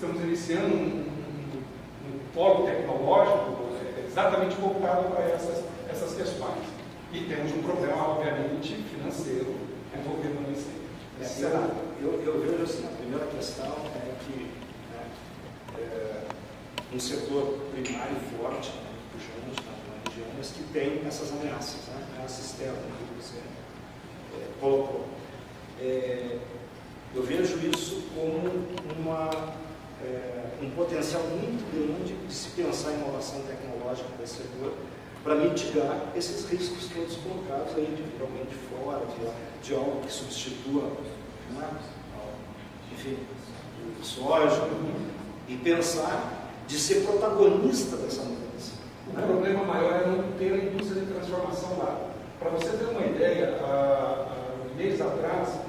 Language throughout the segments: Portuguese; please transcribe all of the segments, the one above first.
estamos iniciando um polo tecnológico exatamente voltado para essas questões. E temos um problema, obviamente, financeiro envolvido nesse cenário. Eu vejo assim, a primeira questão é que um setor primário forte, pujante na região, mas que tem essas ameaças, ameaças externas que você colocou. Eu vejo isso como um potencial muito grande de se pensar em inovação tecnológica desse setor para mitigar esses riscos todos colocados aí de alguém de fora, de algo que substitua, enfim, o soja, e pensar de ser protagonista dessa mudança. O problema maior é não ter a indústria de transformação lá. Para você ter uma ideia, meses atrás,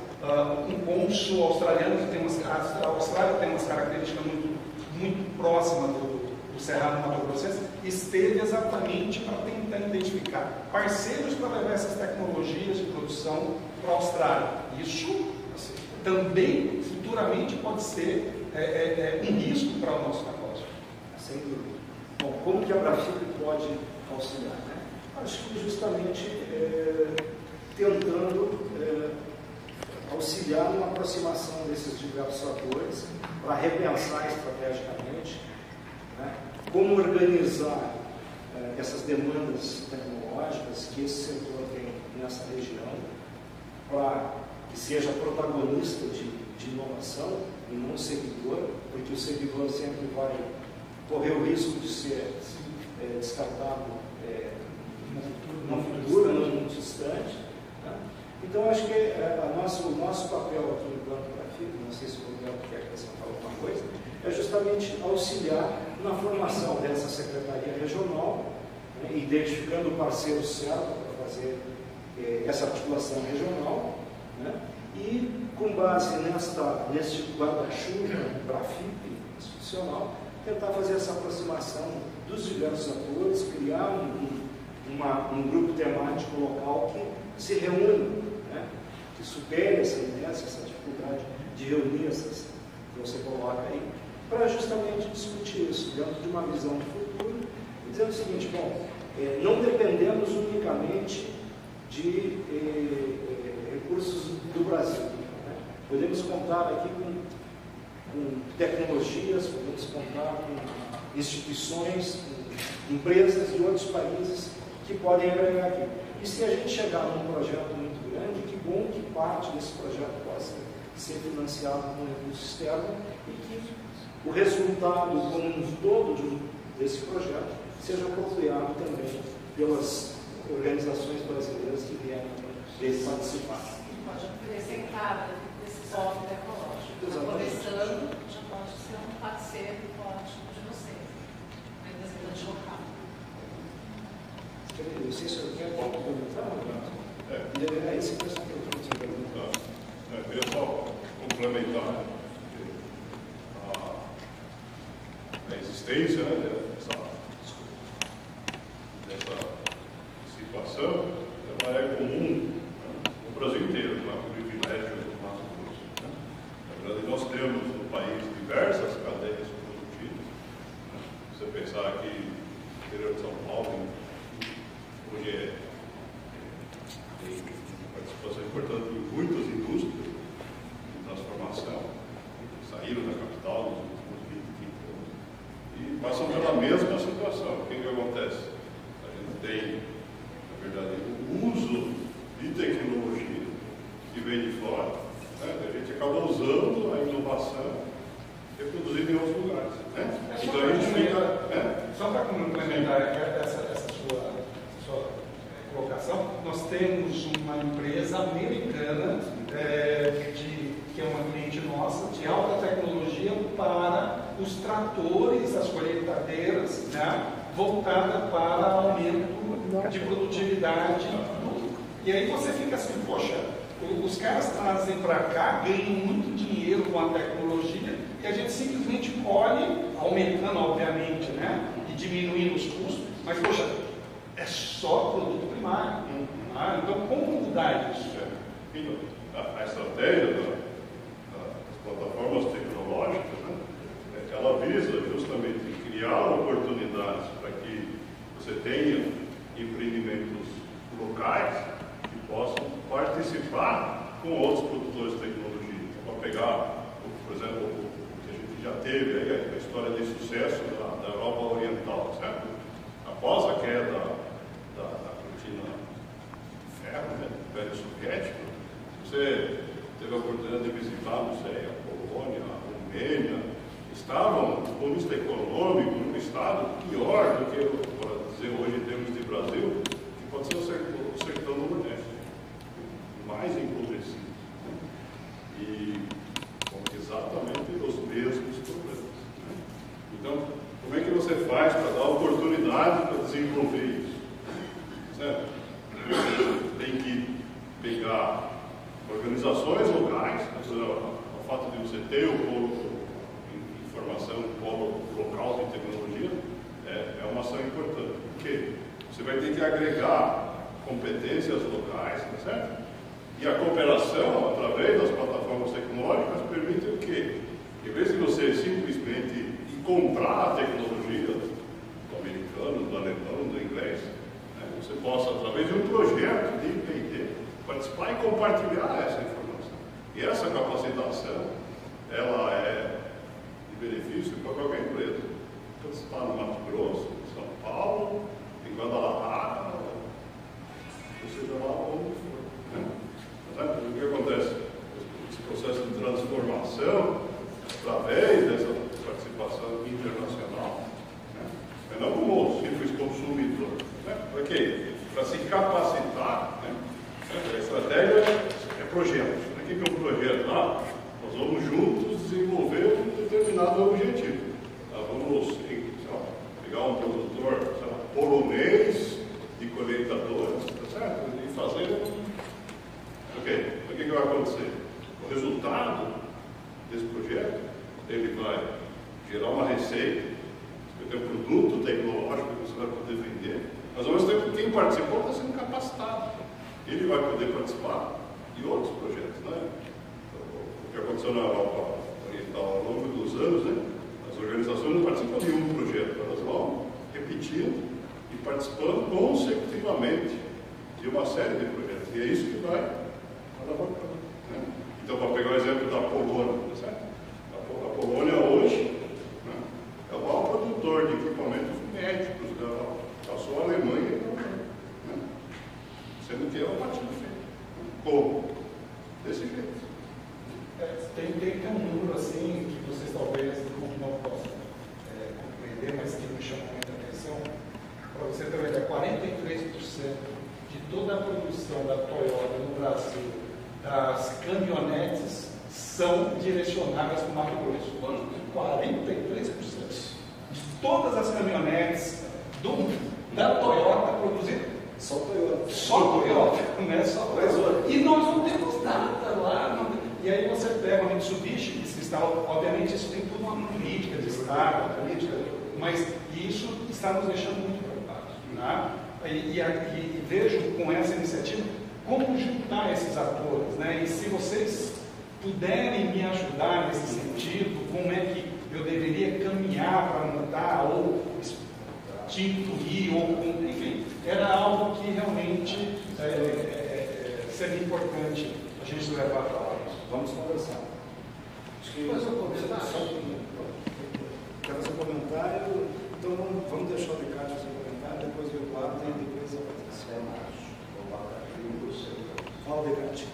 um cônsul australiano que tem a Austrália tem umas características muito próximas do Cerrado Mato Grossense, esteve exatamente para tentar identificar parceiros para levar essas tecnologias de produção para a Austrália. Isso assim, também futuramente pode ser um risco para o nosso negócio. Sem dúvida. Bom, como que a Brafip pode auxiliar? Acho que justamente tentando auxiliar numa aproximação desses diversos atores para repensar estrategicamente como organizar essas demandas tecnológicas que esse setor tem nessa região para que seja protagonista de inovação e não seguidor, porque o seguidor sempre vai correr o risco de ser descartado no futuro, não muito distante. Então, acho que o nosso papel aqui enquanto Brafip, não sei se o Roberto quer acrescentar alguma coisa, é justamente auxiliar na formação dessa secretaria regional, identificando o parceiro certo para fazer essa articulação regional, e com base neste guarda-chuva Brafip institucional, tentar fazer essa aproximação dos diversos atores, criar um grupo temático local que se reúne, que supere essa inércia, essa dificuldade de reunir essas que você coloca aí, para justamente discutir isso dentro de uma visão de futuro, dizendo o seguinte: bom, não dependemos unicamente de recursos do Brasil. Podemos contar aqui com tecnologias, podemos contar com instituições, com empresas de outros países que podem agregar aqui. E se a gente chegar num projeto muito grande, que bom que parte desse projeto possa ser financiado com recurso externo e que o resultado como um todo desse projeto seja apropriado também pelas organizações brasileiras que vierem participar. Pode acrescentar desse software tecnológico. Está começando, já pode ser um parceiro ótimo de vocês, um representante local. Não sei se eu quero complementar, Roberto. É esse questão que eu estou te perguntando. Eu queria só complementar a existência dessa situação. Ela é comum no Brasil inteiro, não é um privilégio do Mato Grosso. Na verdade, nós temos no país diversas cadeias produtivas. Se você pensar aqui no interior de São Paulo, hoje tem participação importante em muitas indústrias de transformação que saíram da capital nos últimos 20 anos e passam pela mesma situação. O que acontece? A gente tem, na verdade, o uso de tecnologia que vem de fora, a gente acaba usando a inovação reproduzida em outros lugares. Então a gente fica... Só para complementar essa sua colocação, nós temos uma empresa americana que é uma cliente nossa, de alta tecnologia para os tratores, as colheitadeiras, voltada para aumento de produtividade. E aí você fica assim, poxa, os caras trazem para cá, ganham muito dinheiro com a tecnologia e a gente simplesmente colhe, aumentando obviamente, e diminuindo os custos, mas poxa, é só produto primário. Então como mudar isso? A estratégia das plataformas tecnológicas oportunidades para que você tenha empreendimentos locais que possam participar com outros produtores de tecnologia. Para pegar, por exemplo, o que a gente já teve aí, a história de sucesso da Europa Oriental, certo? Após a queda da cortina de ferro, né, do Império Soviético, você teve a oportunidade de visitar, não sei, a Polônia, a Romênia, estavam, do ponto de vista econômico, num estado pior do que, para dizer hoje em termos de Brasil, que pode ser o sertão do Nordeste, mais empobrecido, né? E com exatamente os mesmos problemas, né? Então, como é que você faz para dar oportunidade para desenvolver isso? Certo? Tem que pegar organizações locais, o fato de você ter o polo de informação, o polo local de tecnologia, é uma ação importante, porque você vai ter que agregar competências locais, tá certo? E a cooperação, através das plataformas tecnológicas, permite o quê? Em vez de você simplesmente ir comprar a tecnologia do americano, do alemão, do inglês, né, você possa, através de um projeto de I+D, participar e compartilhar essa informação. E essa capacitação, ela é de benefício para qualquer empresa. Então, você está no Mato Grosso, em São Paulo, em Guadalajara, ou seja lá onde for, né? O que acontece? Esse processo de transformação, através dessa participação internacional, né? Mas não como simples consumidor, né? Para quê? Para se capacitar, né? A estratégia é projeto. O que é um projeto? Nós vamos juntos desenvolver um determinado objetivo. Nós vamos, sei lá, pegar um produtor, sei lá, polonês de colheitadoras, tá certo? E fazer. Ok, o que vai acontecer? O resultado desse projeto, ele vai gerar uma receita, você vai ter um produto tecnológico que você vai poder vender, mas ao mesmo tempo quem participou está sendo capacitado. Ele vai poder participar de outros projetos, né? O que aconteceu na Europa Oriental ao longo dos anos, né? As organizações não participam de um projeto, elas vão repetindo e participando consecutivamente de uma série de projetos. E é isso que vai alavancando, né? Então, para pegar o exemplo da Polônia, tá certo? A Polônia hoje, né, é o maior produtor de equipamentos médicos da Europa. Passou a Alemanha e a Alemanha, né? Sendo que é uma partida feita. Como? Desse jeito. Tem um número assim que vocês talvez não possam compreender, mas que me chama muita atenção. Para você ter uma ideia, 43% de toda a produção da Toyota no Brasil, das caminhonetes, são direcionadas para o Mato Grosso. 43%. De todas as caminhonetes da Toyota produzidas. Só Toyota. Só Toyota, né? Só Toyota. E nós não temos nada lá. E aí você pega o Mitsubishi, que está, obviamente, isso tem tudo uma política de Estado, política, mas isso está nos deixando muito preocupados. Né? E vejo com essa iniciativa como juntar esses atores. Né? E se vocês puderem me ajudar nesse sentido, como é que eu deveria caminhar para mudar ou instituir, ou enfim, era algo que realmente seria importante a gente levar para lá. Vamos conversar. Fazer um comentário? Quer fazer um comentário? Então vamos deixar o Ricardo fazer um comentário, depois o Eduardo e depois a Patrícia. Fala, Ricardo.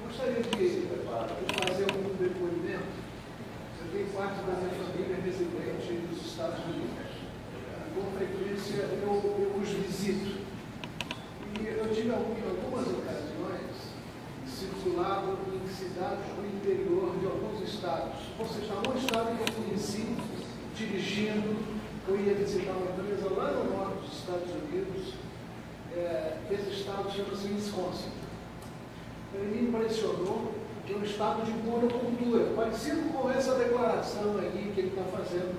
Gostaria de fazer um depoimento. Você tem parte da minha família residente nos Estados Unidos. Com frequência eu os visito. E eu tive algumas ocasiões circulado em cidades do interior de alguns estados. Ou seja, um estado que eu conheci dirigindo, eu ia visitar uma empresa lá no norte dos Estados Unidos. Esse estado chama-se Wisconsin. Ele me impressionou que é um estado de monocultura, parecido com essa declaração aí que ele está fazendo,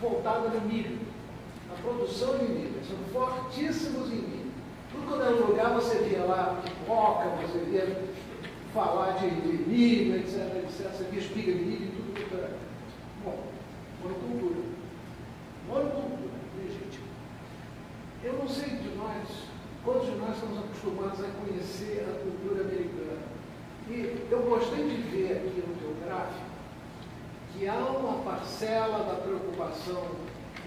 voltada no milho. A produção de milho, eles são fortíssimos em milho. Tudo quando era um lugar você via lá pipoca, você via falar de milho, etc, etc, você via espiga de milho e tudo. Bom, monocultura. estamos acostumados a conhecer a cultura americana. E eu gostei de ver aqui no teu gráfico que há uma parcela da preocupação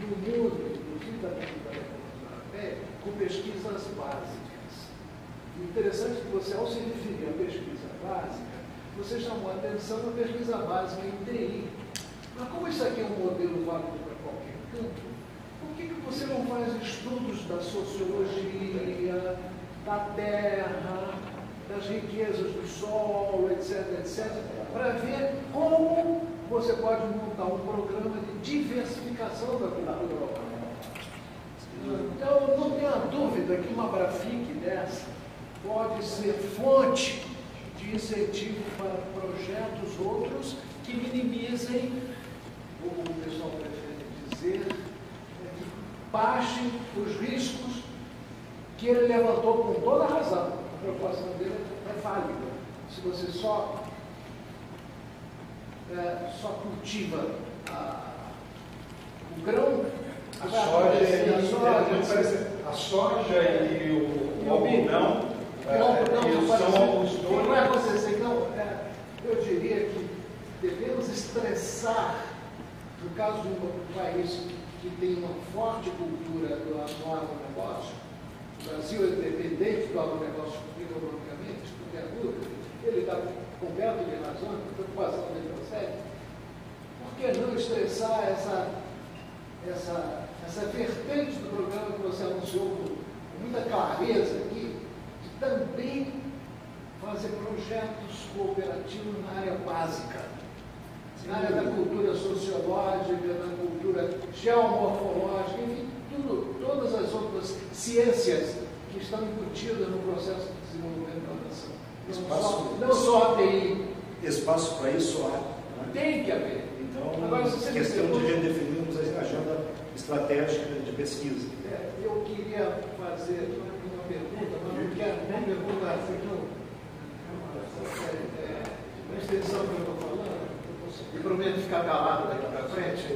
no mundo, inclusive da comunidade europeia, com pesquisas básicas. O interessante é que você, ao se referir à pesquisa básica, você chamou a atenção na pesquisa básica em TI. Mas como isso aqui é um modelo válido para qualquer campo, por que você não faz estudos da sociologia, da terra, das riquezas do solo, etc., etc., para ver como você pode montar um programa de diversificação da cultura local? Então, não tenha dúvida que uma Brafic dessa pode ser fonte de incentivo para projetos outros que minimizem, o pessoal prefere dizer, que baixem os riscos que ele levantou com toda a razão. A preocupação dele é válida. Se você só cultiva o grão, a soja e o algodão são os dois. Não é acontecer, não. Eu diria que devemos estressar, no caso de um país que tem uma forte cultura do agronegócio, o Brasil é dependente do agronegócio economicamente, não tem dúvida, ele está coberto de razão, a preocupação dele procede. Por que não estressar essa vertente do programa que você anunciou com muita clareza aqui, de também fazer projetos cooperativos na área básica, na área da cultura sociológica, da cultura geomorfológica, enfim, todas as outras ciências que estão embutidas no processo de desenvolvimento da nação. Não só a TI. Espaço para isso há. Né? Tem que haver. Então, agora, questão de redefinirmos a agenda estratégica de pesquisa. Eu queria fazer uma pergunta, mas não quero nem perguntar assim, uma extensão que eu estou falando, e prometo ficar calado daqui para frente,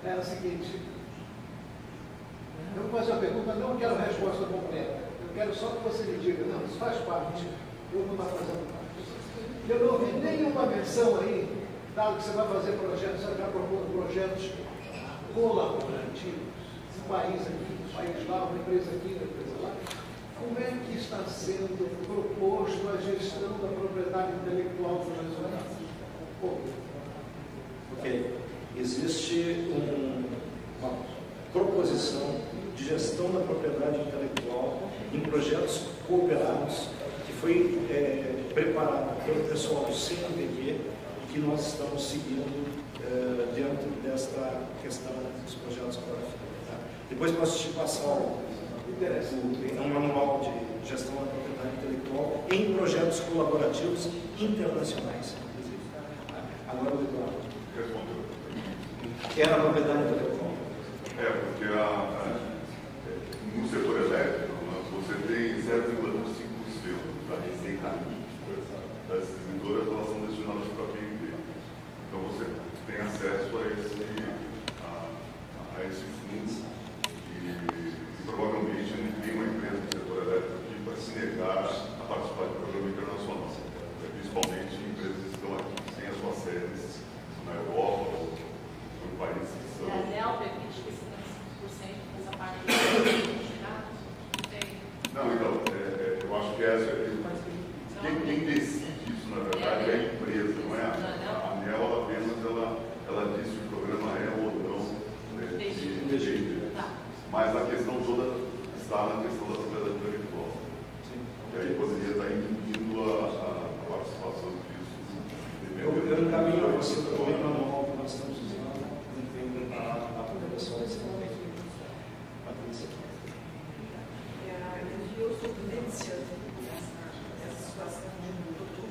é a seguinte: eu vou fazer uma pergunta, não quero a resposta completa, eu quero só que você me diga, não, isso faz parte, eu não estou fazendo parte. Eu não vi nenhuma menção aí, dado que você vai fazer projetos, você já propôs projetos colaborativos, um país aqui, um país lá, uma empresa aqui, uma empresa lá. Como é que está sendo proposto a gestão da propriedade intelectual do Brasil? Ok. Existe uma proposição de gestão da propriedade intelectual em projetos cooperados que foi preparada pelo pessoal do CNPq e que nós estamos seguindo dentro desta questão dos projetos cooperativos. Tá? Depois posso te passar um manual de gestão da propriedade intelectual em projetos colaborativos internacionais, inclusive. Agora o Eduardo. Respondeu. Era a propriedade intelectual. Porque no setor elétrico, você tem 0,5% da receita das distribuidoras, elas são destinadas para P&D. Então você tem acesso a esse fundo e provavelmente não tem uma empresa do setor elétrico que vai se negar a participar do programa internacional, principalmente empresas que estão aqui sem as suas sedes na Europa ou em países que são... E a ANEEL permite que esse 5% dessa parte do Não, então, eu acho que quem decide isso, na verdade, é a empresa, não é a ANEEL, apenas ela diz se o programa é ou não de jeito. Mas a questão toda está na questão da propriedade intelectual. E aí poderia estar impedindo a participação disso. Eu encaminho a você também o manual que nós estamos usando a progressão desse momento. Patrícia. Eu sou vivenciando essa situação de mundo que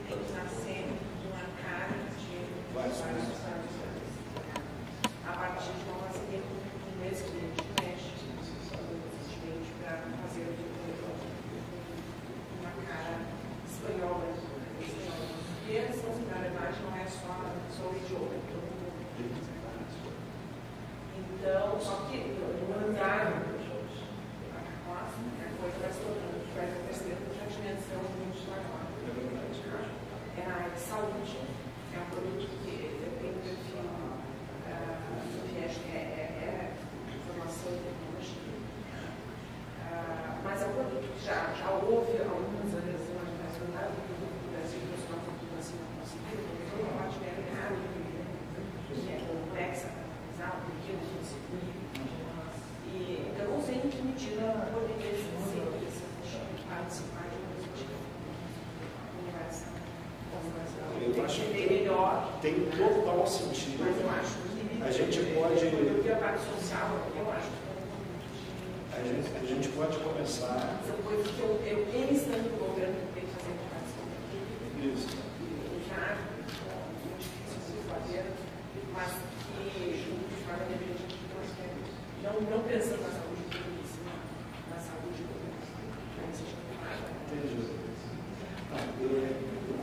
tem nascendo de uma cara de vários anos a partir de uma parceria com um ex-cliente do México, para fazer uma cara espanhola. E a responsabilidade não é só melhor. Tem total sentido. Mas eu acho que a gente pode. Eu vi a parte social, eu acho. A gente pode começar. São coisas que eles estão no governo que tem que fazer com a Isso. já é muito difícil de fazer, mas que de forma independente não pensando na saúde pública, na saúde pública. Entendi.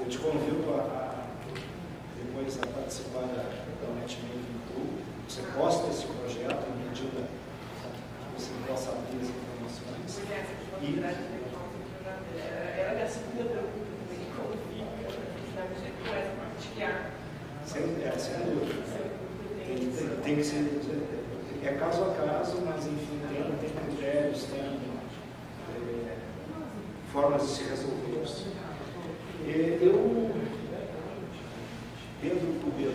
Eu te convido depois a participar da Netmaking Tool. Você posta esse projeto à medida que você possa abrir as informações. Era a minha segunda pergunta também, como fica a praticar. Sem dúvida. Tem que ser. É caso a caso, mas enfim, tem critérios, tem formas de se resolver isso. Eu, Pedro Cubeiro.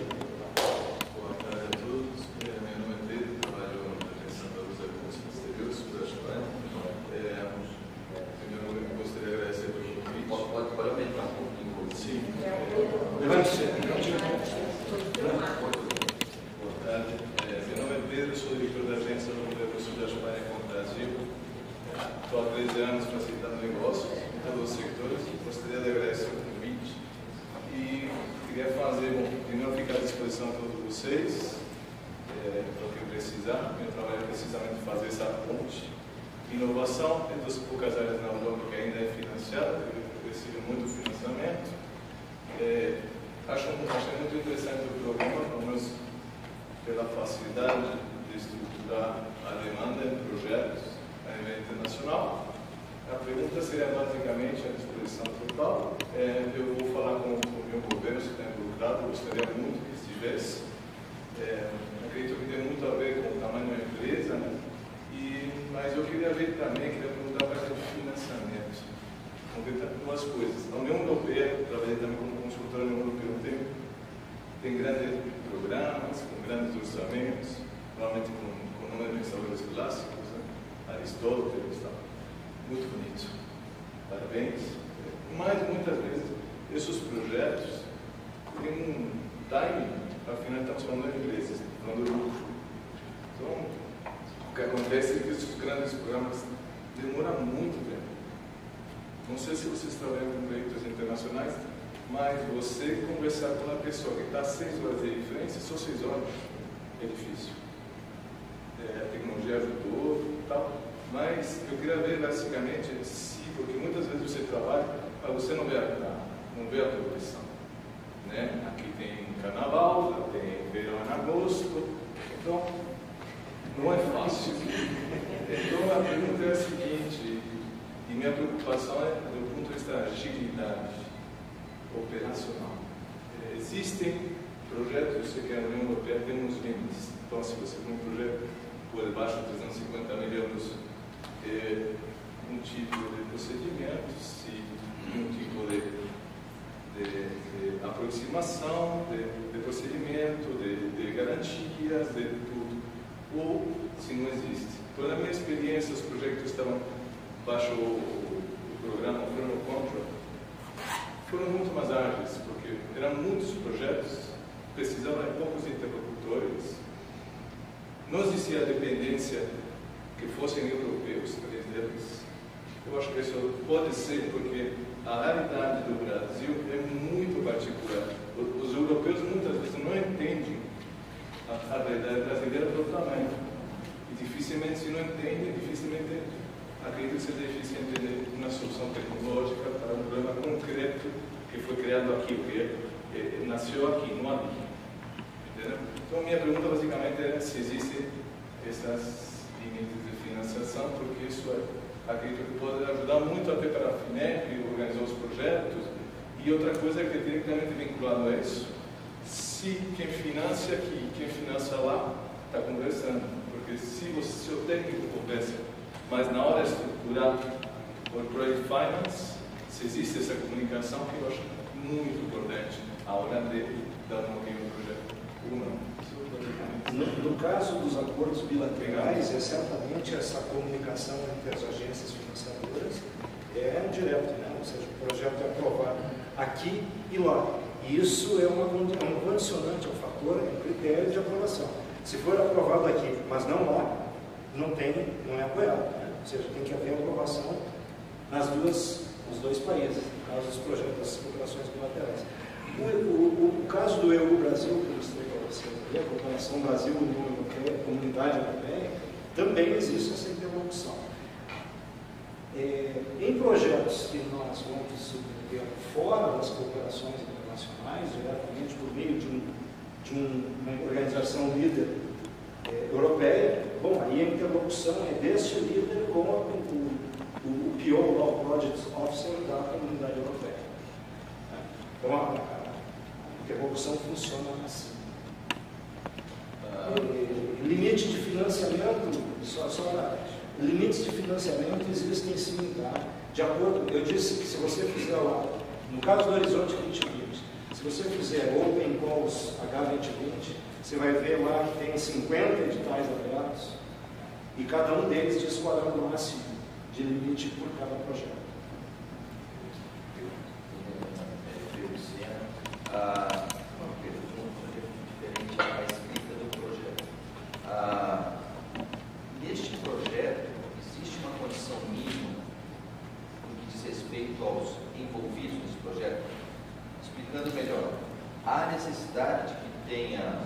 Boa tarde a todos. Meu nome é Pedro, trabalho na Agência da Luz Recursos Exteriores, da Espanha. Primeiro, eu gostaria de agradecer pelo convite. Pode aumentar um pouquinho? Sim. Boa tarde. Meu nome é Pedro, sou diretor da Agência da Luz Recursos da Espanha com o Brasil. Estou há 13 anos facilitando negócios em todos os sectores. Gostaria de agradecer o convite e queria primeiro ficar à disposição de todos vocês para o que precisar. Meu trabalho é precisamente fazer essa ponte. Inovação é das poucas áreas na Europa que ainda é financiada, precisa muito financiamento. Achei muito interessante o programa, pelo menos pela facilidade de estruturar a demanda em projetos a nível internacional. A pergunta seria basicamente a disposição total. Eu vou falar com o meu governo, se está involucrado, gostaria muito que estivesse. Acredito que tem muito a ver com o tamanho da empresa, né? Mas eu queria ver também, queria perguntar para a financiamento. Concretar duas coisas. A União Europeia, trabalhei também como consultora da União Europeia, tem grandes programas, com grandes orçamentos, provavelmente com o nome de pensadores clássicos, né? Aristóteles, tal. Muito bonito. Parabéns. Mas muitas vezes esses projetos têm um timing, afinal estamos falando de empresas, falando de lucro. Então, o que acontece é que esses grandes programas demoram muito tempo. Não sei se vocês trabalham com projetos internacionais, mas você conversar com uma pessoa que está 6 horas de diferença, só 6 horas é difícil. A tecnologia ajudou e tal. Mas eu queria ver basicamente se, porque muitas vezes você trabalha, mas você não vê a progressão. Né? Aqui tem carnaval, tem verão em agosto, então não é fácil. Então a pergunta é a seguinte, e minha preocupação é do ponto de vista da agilidade operacional. Existem projetos, eu sei que a União Europeia tem uns limites, então se você tem um projeto por debaixo de 350 milhões, um tipo de procedimento, um tipo de aproximação, de procedimento, de garantias, de tudo. Ou se não existe. Então, na minha experiência, os projetos estavam baixo o programa Framework Contract, foram muito mais ágeis, porque eram muitos projetos, precisavam de poucos interlocutores, não existia a dependência que fossem europeus, 3 deles. Eu acho que isso pode ser porque a realidade do Brasil é muito particular. Os europeus muitas vezes não entendem a realidade brasileira pelo tamanho. E dificilmente, se não entendem, dificilmente acredito que seja difícil entender uma solução tecnológica para um problema concreto que foi criado aqui, que nasceu aqui, não ali. Entendeu? Então, minha pergunta basicamente é se existem essas limites de financiação, porque isso acredito que pode ajudar muito até para a FINEP organizar os projetos. E outra coisa que é diretamente vinculado a isso, se quem financia aqui, quem financia lá, está conversando. Porque se o técnico conversa, mas na hora de estruturar o Project Finance, se existe essa comunicação, que eu acho muito importante a hora de dar um pouquinho no projeto, ou não. No caso dos acordos bilaterais, certamente essa comunicação entre as agências financiadoras é direto, né? Ou seja, o projeto é aprovado aqui e lá. E isso é um Se for aprovado aqui, mas não lá, não é apoiado. Né? Ou seja, tem que haver aprovação nos dois países, no caso dos projetos das cooperações bilaterais. O caso do EU-Brasil, que eu mostrei para vocês, a cooperação Brasil-União Europeia, Comunidade Europeia, também existe essa interlocução. Em projetos que nós vamos submeter fora das cooperações internacionais, diretamente por meio de uma organização líder europeia, bom, aí a interlocução é deste líder com o PO, o Project Officer da Comunidade Europeia. Então, a interlocução funciona assim. Limite de financiamento, limites de financiamento existem sim, tá? De acordo, eu disse que se você fizer lá, no caso do Horizonte 2020, se você fizer Open Calls H2020, você vai ver lá que tem 50 editais abertos e cada um deles diz qual é o máximo de limite por cada projeto. Uma pergunta diferente à escrita do projeto. Neste projeto, existe uma condição mínima no que diz respeito aos envolvidos nesse projeto? Explicando melhor, há necessidade de que tenha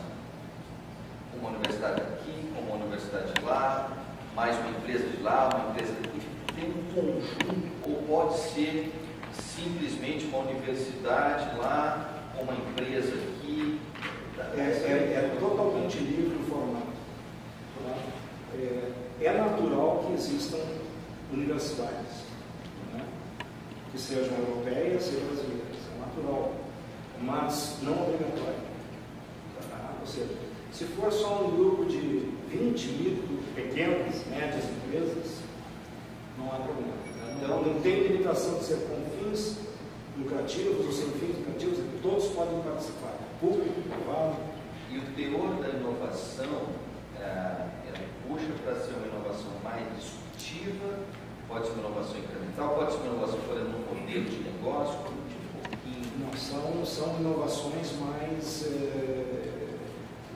uma universidade aqui, uma universidade lá, mais uma empresa de lá, uma empresa daqui, tem um conjunto, ou pode ser simplesmente uma universidade lá, uma empresa aqui? É totalmente livre o formato. É natural que existam universidades, né, que sejam europeias e brasileiras, é natural, mas não obrigatório. Ou seja, se for só um grupo de 20 micro, pequenas, médias empresas, não há problema. Então, não tem limitação de ser com fins lucrativos ou sem fins lucrativos, todos podem participar, público, privado. E o teor da inovação, ela puxa para ser uma inovação mais disruptiva, pode ser uma inovação incremental, pode ser uma inovação, por exemplo, no modelo de negócio, Não, são inovações mais...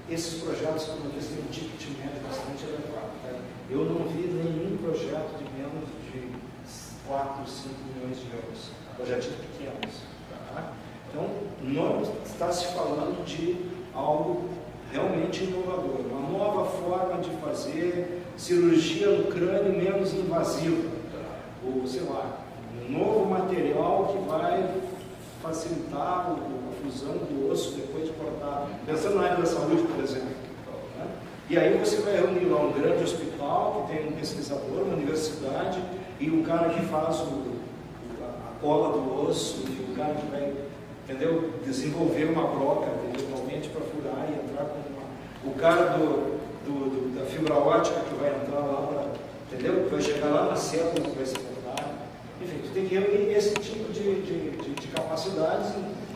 esses projetos, como eu disse, têm um ticket médio bastante elevado. Tá? Eu não vi nenhum projeto de menos de 4, 5 milhões de euros, projetos pequenos. Tá? Então, não está se falando de algo realmente inovador, uma nova forma de fazer cirurgia no crânio menos invasiva, ou sei lá, um novo material que vai facilitar a fusão do osso depois de cortar, pensando na área da saúde, por exemplo. Né? E aí você vai reunir lá um grande hospital que tem um pesquisador, uma universidade, e o cara que faz a cola do osso, e o cara que vai, entendeu, desenvolver uma broca, eventualmente, para furar e entrar com o cara da fibra ótica que vai entrar lá, entendeu? Vai chegar lá na célula que vai ser cortada. Enfim, tu tem que reunir esse tipo de capacidades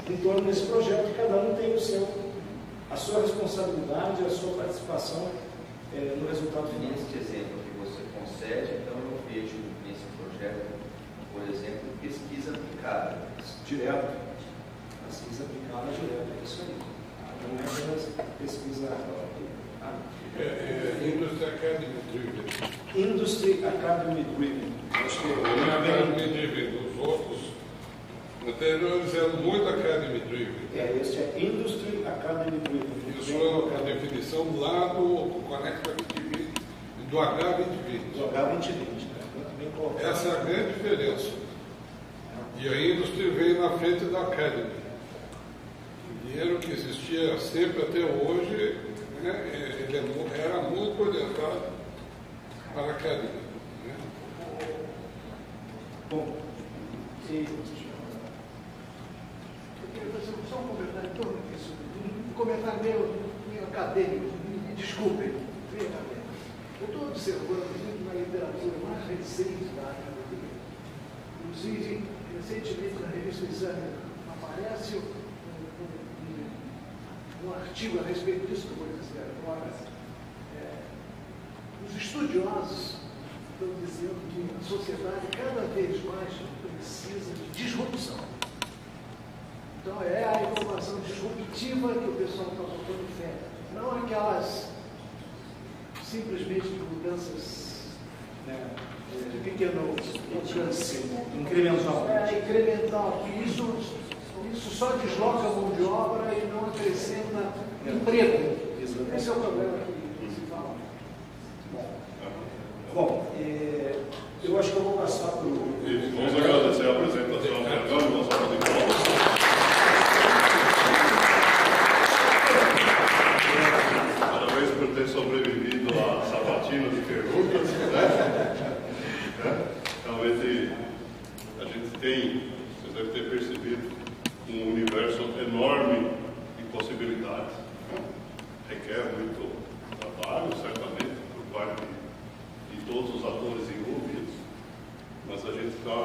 em torno desse projeto, e cada um tem a sua responsabilidade, a sua participação no resultado final. Neste exemplo que você concede, então eu vejo nesse projeto, por exemplo, pesquisa aplicada. Direto. Pesquisa aplicada direto, é isso aí. Não é apenas pesquisa. Industry Academy Driven. Industry Academy Driven. Acho que Academy Driven. Os outros anteriores eram muito Academy Driven. Este é Industry Academy Driven. Isso é a definição lá do Conecta 2020, do H2020. Do H2020, né? Essa é a grande diferença. E a Industry veio na frente da Academy. O dinheiro que existia sempre até hoje, né, ele era muito orientado para a Academy. Né? Bom, eu queria fazer só um comentário em torno disso. Um comentário meio acadêmico, me desculpem, meio acadêmico. Eu estou observando muito na literatura mais recente da academia, inclusive, recentemente na revista Exame aparece um artigo a respeito disso que eu vou dizer agora. Os estudiosos estão dizendo que a sociedade cada vez mais precisa de disrupção. Então é a inovação disruptiva que o pessoal está botando fé. Não aquelas simplesmente de mudanças, né, de pequeno alcance. Incremental. Incremental, que isso só desloca a mão de obra e não acrescenta emprego. Esse é o problema que se fala. Bom, eu acho que eu vou passar para o... Vamos agradecer a apresentação do Antônio Gonçalves de Paulo. Parabéns por ter sobrevivido à sabatina de perguntas, né? Realmente, a gente tem, vocês devem ter percebido, um universo enorme de possibilidades. Requer muito trabalho, certamente, por parte de todos os atores envolvidos, mas a gente está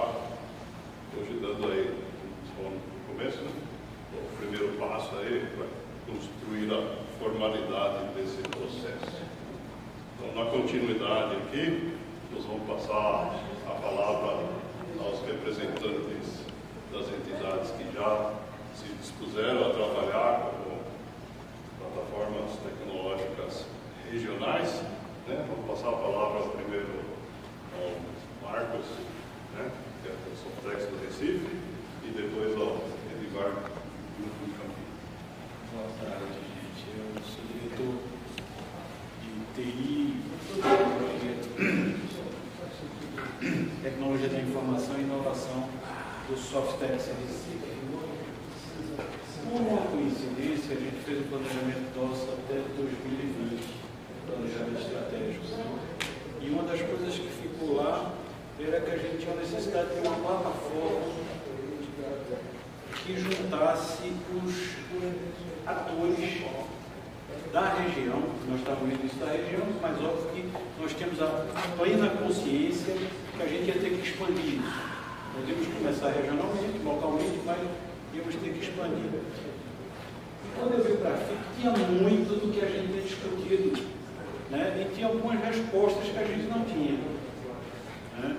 hoje dando aí, só no começo, né, o primeiro passo aí para construir a formalidade desse processo. Então, na continuidade aqui, nós vamos passar a palavra aos representantes das entidades que já se dispuseram a trabalhar com plataformas tecnológicas regionais, né? Vamos passar a palavra primeiro ao Marcos, né? Que é o Softex do Recife, e depois ao Edivar do Campinas. Boa tarde, gente. Eu sou diretor de TI, Tecnologia da Informação e Inovação do Softex Recife. Por uma coincidência, a gente fez o planejamento nosso até 2020, planejamento estratégico. E uma das coisas que ficou lá era que a gente tinha a necessidade de ter uma plataforma que juntasse os atores da região. Nós estávamos vendo isso da região, mas óbvio que nós temos a plena consciência que a gente ia ter que expandir isso. Podemos começar regionalmente, localmente, mas íamos ter que expandir. E quando eu vi para a FIC, tinha muito do que a gente tinha discutido, né? E tinha algumas respostas que a gente não tinha, né?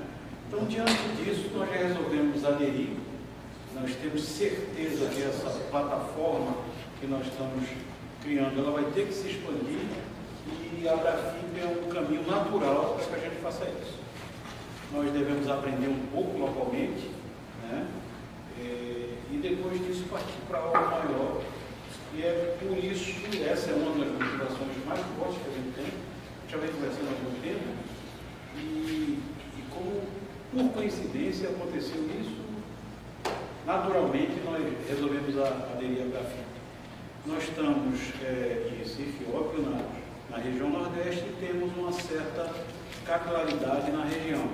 Então, diante disso, nós já resolvemos aderir. Nós temos certeza que essa plataforma que nós estamos criando, ela vai ter que se expandir, e a Abrafip é um caminho natural para que a gente faça isso. Nós devemos aprender um pouco localmente, né? E depois disso partir para algo maior. E é por isso que essa é uma das motivações mais fortes que a gente tem. A gente já vem conversando há algum tempo, e como por coincidência aconteceu isso, naturalmente nós resolvemos aderir à Abrafip. Nós estamos em Recife, óbvio, na região Nordeste, e temos uma certa capilaridade na região.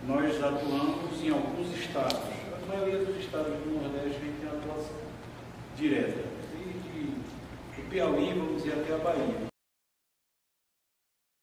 Nós atuamos em alguns estados. A maioria dos estados do Nordeste a gente tem atuação direta. E do Piauí, vamos dizer, até a Bahia.